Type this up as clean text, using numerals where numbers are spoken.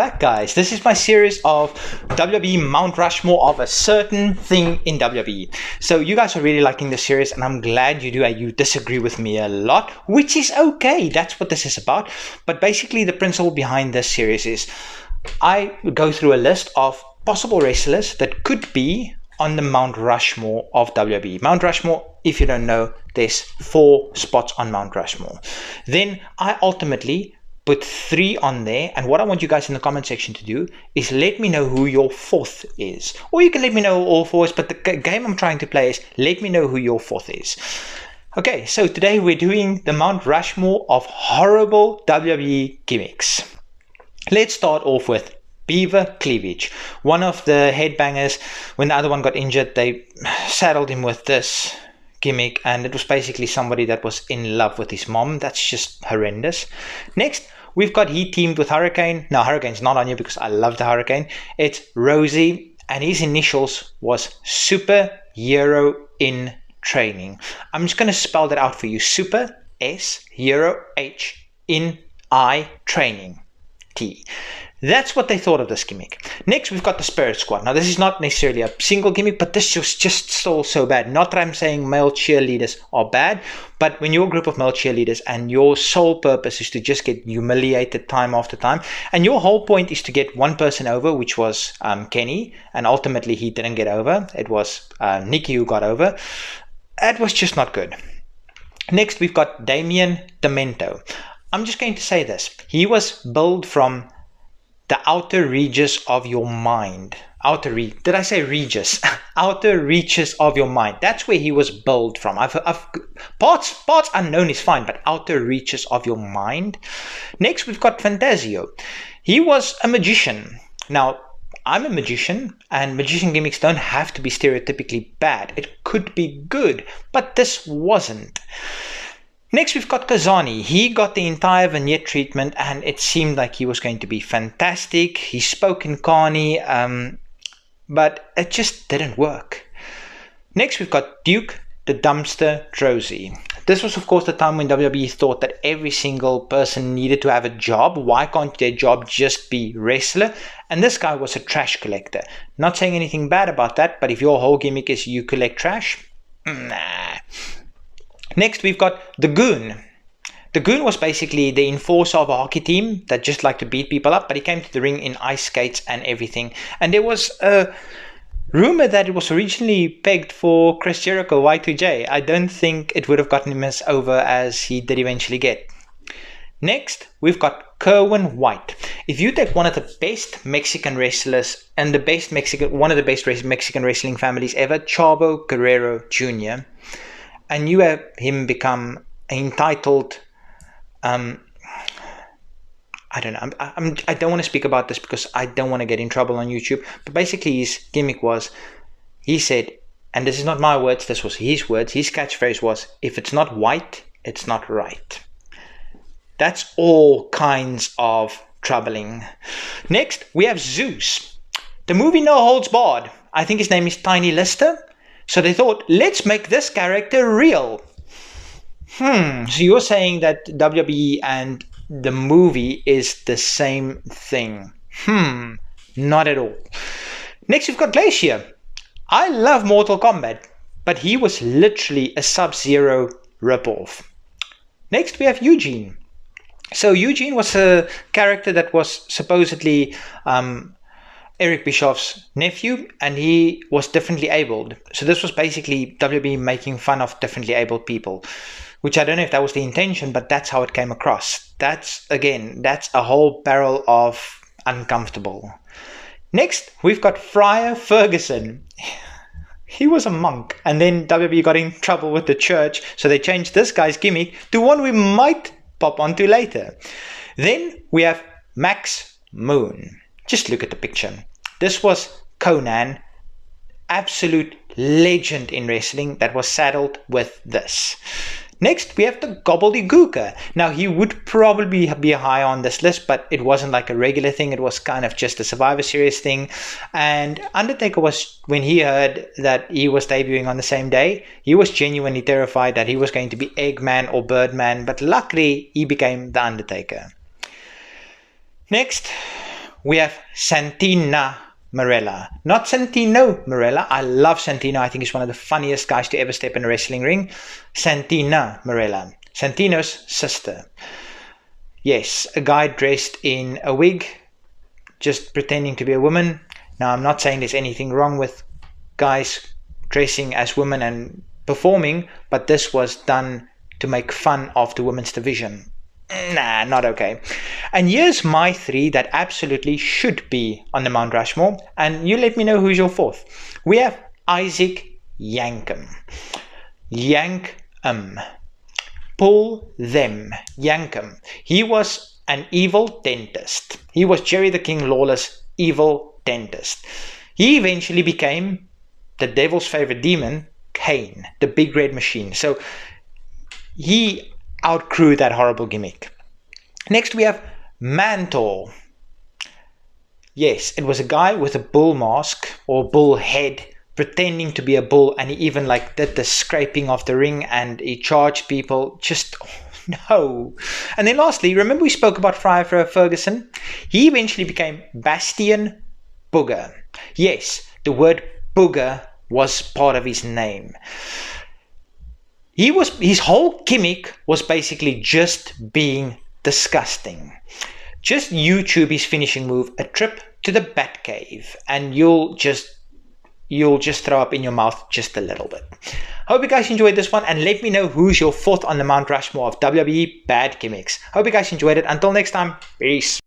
Back, guys. This is my series of WWE Mount Rushmore of a certain thing in WWE. So you guys are really liking this series, and I'm glad you do. You disagree with me a lot, which is okay. That's what this is about. But basically, the principle behind this series is I go through a list of possible wrestlers that could be on the Mount Rushmore of WWE. Mount Rushmore, if you don't know, there's 4 spots on Mount Rushmore. Then I ultimately put 3 on there, and what I want you guys in the comment section to do is let me know who your 4th is, or you can let me know all 4s, but the game I'm trying to play is let me know who your 4th is. Okay, so today we're doing the Mount Rushmore of horrible WWE gimmicks. Let's start off with Beaver Cleavage, one of the headbangers. When the other one got injured, they saddled him with this gimmick, and it was basically somebody that was in love with his mom. That's just horrendous. Next, we've got he teamed with Hurricane. Now, Hurricane's not on here because I love the Hurricane. It's Rosie, and his initials was Superhero in Training. I'm just going to spell that out for you. Super, S, Hero, H, in, I, Training, T. That's what they thought of this gimmick. Next, we've got the Spirit Squad. Now, this is not necessarily a single gimmick, but this was just still so bad. Not that I'm saying male cheerleaders are bad, but when you're a group of male cheerleaders and your sole purpose is to just get humiliated time after time, and your whole point is to get one person over, which was Kenny, and ultimately he didn't get over. It was Nikki who got over. That was just not good. Next, we've got Damien Demento. I'm just going to say this. He was billed from the outer reaches of your mind. Did I say reaches? Outer reaches of your mind. That's where he was billed from. Parts unknown is fine, but outer reaches of your mind. Next, we've got Fantasio. He was a magician. Now, I'm a magician, and magician gimmicks don't have to be stereotypically bad. It could be good, but this wasn't. Next, we've got Kazani. He got the entire vignette treatment, and it seemed like he was going to be fantastic. He spoke in Carney, but it just didn't work. Next, we've got Duke the Dumpster Drozy. This was, of course, the time when WWE thought that every single person needed to have a job. Why can't their job just be wrestler? And this guy was a trash collector. Not saying anything bad about that, but if your whole gimmick is you collect trash, nah. Next, we've got the Goon. The Goon was basically the enforcer of a hockey team that just liked to beat people up, but he came to the ring in ice skates and everything. And there was a rumor that it was originally pegged for Chris Jericho, Y2J. I don't think it would have gotten him as over as he did eventually get. Next, we've got Kerwin White. If you take one of the best Mexican wrestlers and one of the best Mexican wrestling families ever, Chavo Guerrero Jr., and you have him become entitled, I don't know, I don't want to speak about this because I don't want to get in trouble on YouTube, but basically his gimmick was, he said, and this is not my words, this was his words, his catchphrase was, if it's not white, it's not right. That's all kinds of troubling. Next, we have Zeus. The movie No Holds Barred. I think his name is Tiny Lister. So they thought, let's make this character real. So you're saying that WWE and the movie is the same thing? Not at all. Next, we've got Glacier. I love Mortal Kombat, but he was literally a Sub-Zero ripoff. Next, we have Eugene. So Eugene was a character that was supposedly Eric Bischoff's nephew, and he was differently abled. So this was basically WWE making fun of differently abled people, which I don't know if that was the intention, but that's how it came across. That's a whole barrel of uncomfortable. Next, we've got Friar Ferguson. He was a monk, and then WWE got in trouble with the church, so they changed this guy's gimmick to one we might pop onto later. Then we have Max Moon. Just look at the picture. This was Conan, absolute legend in wrestling, that was saddled with this. Next, we have the Gobbledygooker. Now, he would probably be high on this list, but it wasn't like a regular thing. It was kind of just a Survivor Series thing. And Undertaker was, when he heard that he was debuting on the same day, he was genuinely terrified that he was going to be Eggman or Birdman, but luckily, he became the Undertaker. Next, we have Santina Marella. Not Santino Marella. I love Santino. I think he's one of the funniest guys to ever step in a wrestling ring. Santina Marella. Santino's sister. Yes, a guy dressed in a wig, just pretending to be a woman. Now, I'm not saying there's anything wrong with guys dressing as women and performing, but this was done to make fun of the women's division. Nah, not okay. And here's my 3 that absolutely should be on the Mount Rushmore, and you let me know who's your 4th. We have Isaac Yankem. Pull them. Yankem. He was an evil dentist. He was Jerry the King Lawless' evil dentist. He eventually became the devil's favorite demon, Kane, the big red machine. So he outgrew that horrible gimmick. Next we have Mantor. Yes, it was a guy with a bull mask or bull head pretending to be a bull, and he even like did the scraping of the ring and he charged people. Just no. And then lastly, remember we spoke about Friar Ferguson? He eventually became Bastian Booger. Yes, the word booger was part of his name. His whole gimmick was basically just being disgusting. Just YouTube his finishing move, a trip to the Batcave, and you'll just throw up in your mouth just a little bit. Hope you guys enjoyed this one, and let me know who's your 4th on the Mount Rushmore of WWE bad gimmicks. Hope you guys enjoyed it. Until next time, peace.